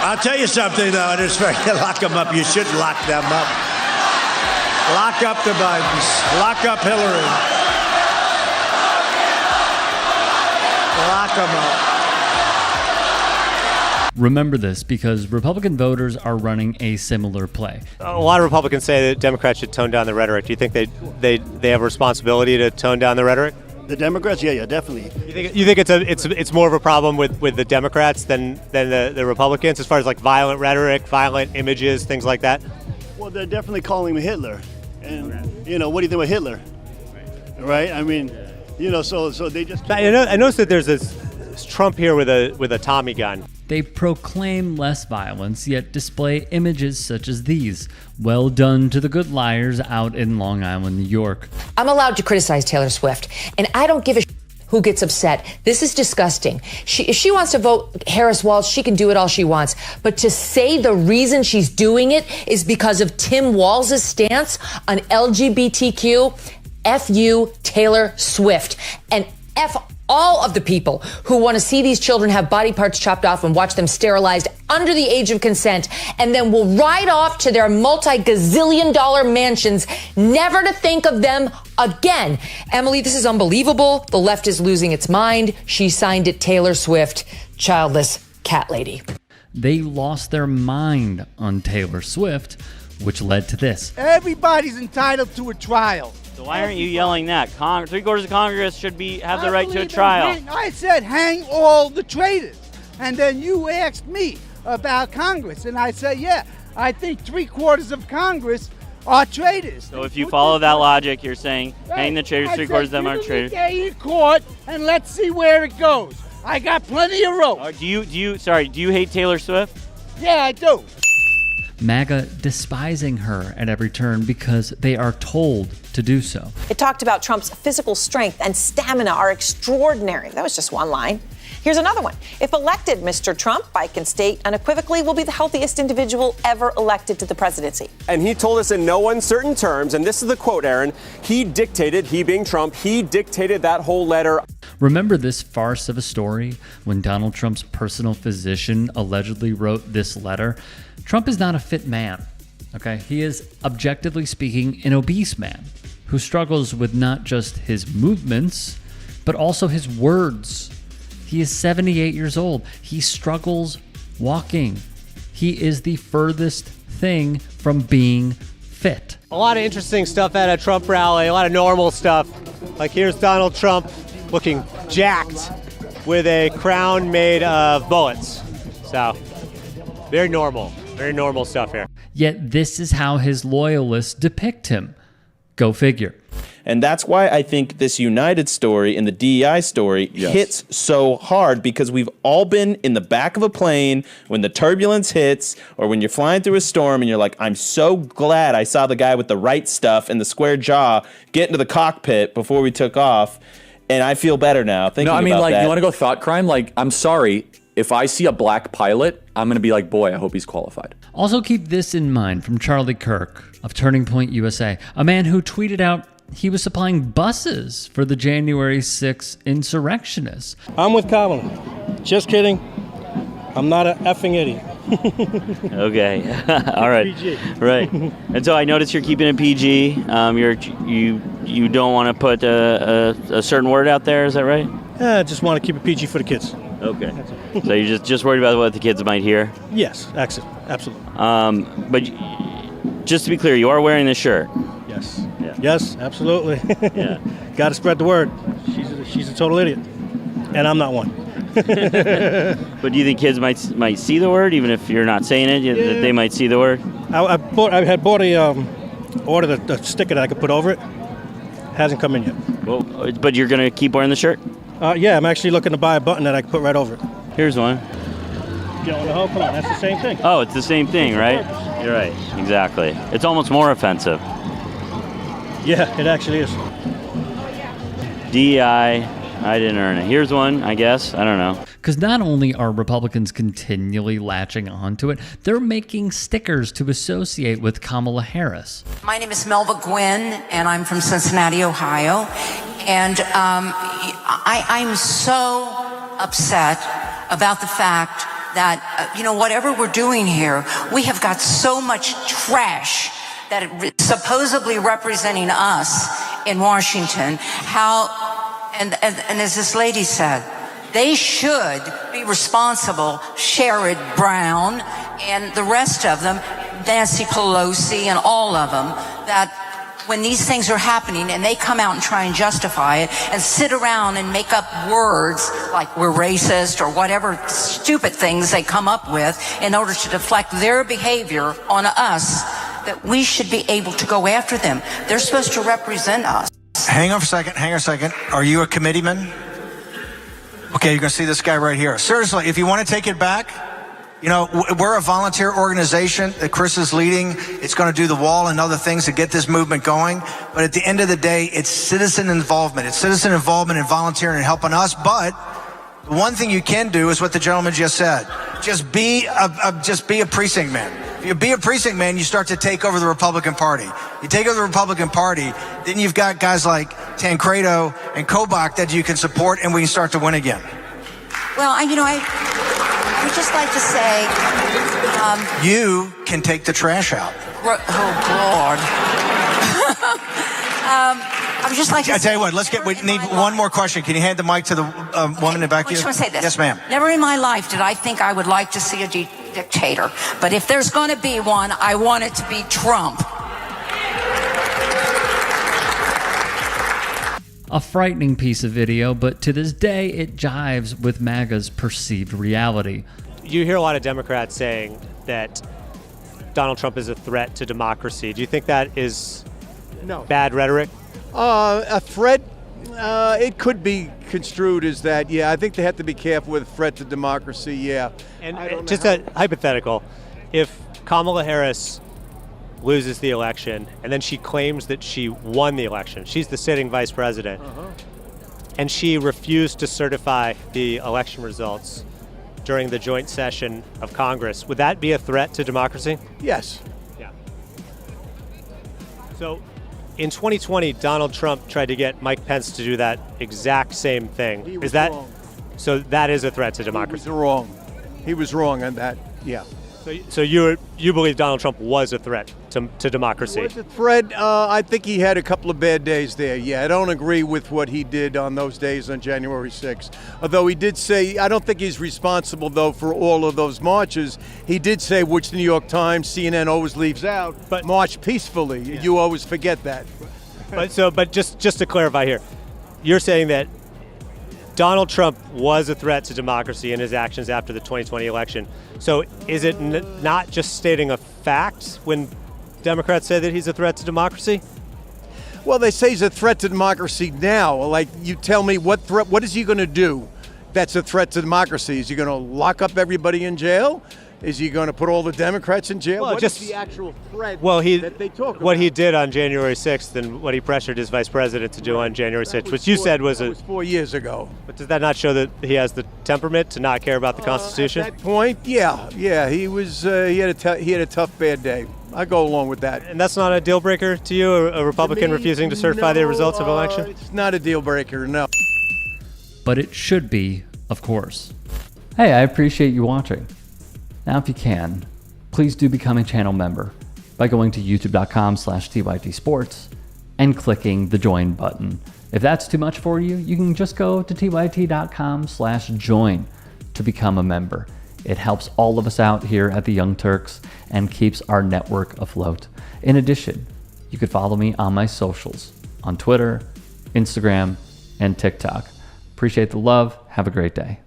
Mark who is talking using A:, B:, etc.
A: I'll tell you something, though. It is fair to lock them up. You should lock them up. Lock up the Bidens. Lock up Hillary. Lock them up.
B: Remember this, because Republican voters are running a similar play.
C: A lot of Republicans say that Democrats should tone down the rhetoric. Do you think they have a responsibility to tone down the rhetoric?
D: The Democrats, yeah, definitely.
C: You think it's more of a problem with the Democrats than the Republicans as far as like violent rhetoric, violent images, things like that?
D: Well, they're definitely calling him Hitler, and what do you think about Hitler? Right? I mean, so they just.
C: I noticed that there's this Trump here with a Tommy gun.
B: They proclaim less violence, yet display images such as these. Well done to the good liars out in Long Island, New York.
E: I'm allowed to criticize Taylor Swift, and I don't give a who gets upset. This is disgusting. If she wants to vote Harris Walz, she can do it all she wants. But to say the reason she's doing it is because of Tim Walz's stance on LGBTQ, F you, Taylor Swift, and F all of the people who want to see these children have body parts chopped off and watch them sterilized under the age of consent, and then will ride off to their multi-gazillion-dollar mansions, never to think of them again. Emily, this is unbelievable. The left is losing its mind. She signed it Taylor Swift, childless cat lady.
B: They lost their mind on Taylor Swift, which led to this.
F: Everybody's entitled to a trial.
G: So why aren't you yelling that? Three-quarters of Congress should have the right to a trial.
F: I said hang all the traitors. And then you asked me about Congress. And I said, yeah, I think three-quarters of Congress are traitors.
G: So if you follow that logic, you're saying hang the traitors, three-quarters of them are traitors.
F: Stay in court and let's see where it goes. I got plenty of rope.
G: Do you hate Taylor Swift?
F: Yeah, I do.
B: MAGA despising her at every turn because they are told to do so.
H: It talked about Trump's physical strength and stamina are extraordinary. That was just one line. Here's another one. If elected, Mr. Trump, I can state unequivocally, will be the healthiest individual ever elected to the presidency.
I: And he told us in no uncertain terms, and this is the quote, Aaron, he being Trump, he dictated that whole letter.
B: Remember this farce of a story when Donald Trump's personal physician allegedly wrote this letter? Trump is not a fit man, okay? He is, objectively speaking, an obese man who struggles with not just his movements, but also his words. He is 78 years old. He struggles walking. He is the furthest thing from being fit.
C: A lot of interesting stuff at a Trump rally, a lot of normal stuff. Like here's Donald Trump looking jacked with a crown made of bullets. So, very normal stuff here.
B: Yet this is how his loyalists depict him. Go figure.
J: And that's why I think this United story and the DEI story hits so hard, because we've all been in the back of a plane when the turbulence hits or when you're flying through a storm and you're like, I'm so glad I saw the guy with the right stuff and the square jaw get into the cockpit before we took off. And I feel better now thinking about that.
K: No, I mean, like, you want to go thought crime? Like, I'm sorry. If I see a black pilot, I'm going to be like, boy, I hope he's qualified.
B: Also keep this in mind from Charlie Kirk of Turning Point USA, a man who tweeted out he was supplying buses for the January 6th insurrectionists.
L: I'm with Kamala. Just kidding. I'm not an effing idiot.
G: Okay. All right.
L: PG.
G: Right. And so I noticed you're keeping it PG. You don't want to put a certain word out there. Is that right?
L: I just want to keep it PG for the kids.
G: Okay. So you're just worried about what the kids might hear?
L: Yes, absolutely.
G: But just to be clear, you are wearing this shirt.
L: Yes.
G: Yeah.
L: Yes, absolutely.
G: Yeah.
L: Got to spread the word. She's a total idiot, and I'm not one.
G: But do you think kids might see the word, even if you're not saying it? That they might see the word.
L: I had bought ordered a sticker that I could put over it. Hasn't come in yet.
G: Well, but you're gonna keep wearing the shirt?
L: Yeah, I'm actually looking to buy a button that I can put right over it.
G: Here's one.
L: Come on, that's the same thing.
G: Oh, it's the same thing, right? You're right. Exactly. It's almost more offensive.
L: Yeah, it actually is.
G: DEI, I didn't earn it. Here's one, I guess. I don't know.
B: Because not only are Republicans continually latching onto it, they're making stickers to associate with Kamala Harris.
M: My name is Melva Gwynn, and I'm from Cincinnati, Ohio. And I'm so upset about the fact that, whatever we're doing here, we have got so much trash that supposedly representing us in Washington, and as this lady said, they should be responsible, Sherrod Brown and the rest of them, Nancy Pelosi and all of them, that when these things are happening and they come out and try and justify it and sit around and make up words like we're racist or whatever stupid things they come up with in order to deflect their behavior on us, that we should be able to go after them. They're supposed to represent us.
N: Hang on a second. Are you a committeeman? Okay, you're going to see this guy right here. Seriously, if you want to take it back, we're a volunteer organization that Chris is leading. It's going to do the wall and other things to get this movement going. But at the end of the day, it's citizen involvement. It's citizen involvement and volunteering and helping us. But the one thing you can do is what the gentleman just said. Just be a precinct man. If you be a precinct man, you start to take over the Republican Party. You take over the Republican Party, then you've got guys like Tancredo and Kobach that you can support, and we can start to win again.
M: Well, I would just like to say...
N: you can take the trash out.
M: Oh, Lord. I would just like to...
N: I tell you what, we need one more question. Can you hand the mic to the woman in the back
M: I
N: here?
M: just want to say this.
N: Yes, ma'am.
M: Never in my life did I think I would like to see a dictator. But if there's going to be one, I want it to be Trump.
B: A frightening piece of video, but to this day, it jives with MAGA's perceived reality.
C: You hear a lot of Democrats saying that Donald Trump is a threat to democracy. Do you think that is bad rhetoric?
O: A threat, it could be construed as that, yeah. I think they have to be careful with threat to democracy, yeah.
C: And just a hypothetical, if Kamala Harris loses the election and then she claims that she won the election, she's the sitting vice president, and she refused to certify the election results during the joint session of Congress, would that be a threat to democracy?
O: Yes.
C: Yeah. So in 2020, Donald Trump tried to get Mike Pence to do that exact same thing.
O: He was wrong.
C: So that is a threat to democracy?
O: He was wrong on that, yeah.
C: So you believe Donald Trump was a threat to democracy?
O: Was a threat. I think he had a couple of bad days there. Yeah, I don't agree with what he did on those days on January 6th. Although he did say, I don't think he's responsible, though, for all of those marches. He did say, which the New York Times, CNN always leaves out, but march peacefully. Yeah. You always forget that.
C: But just to clarify here, you're saying that Donald Trump was a threat to democracy in his actions after the 2020 election. So is it not just stating a fact when Democrats say that he's a threat to democracy?
O: Well, they say he's a threat to democracy now. Like, you tell me what is he going to do that's a threat to democracy? Is he going to lock up everybody in jail? Is he going to put all the Democrats in jail?
C: Well,
O: what is the actual threat that they talk about?
C: What he did on January 6th and what he pressured his vice president to do on January 6th, which you said was
O: 4 years ago.
C: But does that not show that he has the temperament to not care about the Constitution?
O: At that point, yeah, he was. He had a tough bad day. I go along with that.
C: And that's not a deal breaker to you, a Republican refusing to certify the results of election?
O: It's not a deal breaker, no.
B: But it should be, of course. Hey, I appreciate you watching. Now, if you can, please do become a channel member by going to youtube.com/tytsports and clicking the join button. If that's too much for you, you can just go to tyt.com/join to become a member. It helps all of us out here at the Young Turks and keeps our network afloat. In addition, you could follow me on my socials on Twitter, Instagram, and TikTok. Appreciate the love. Have a great day.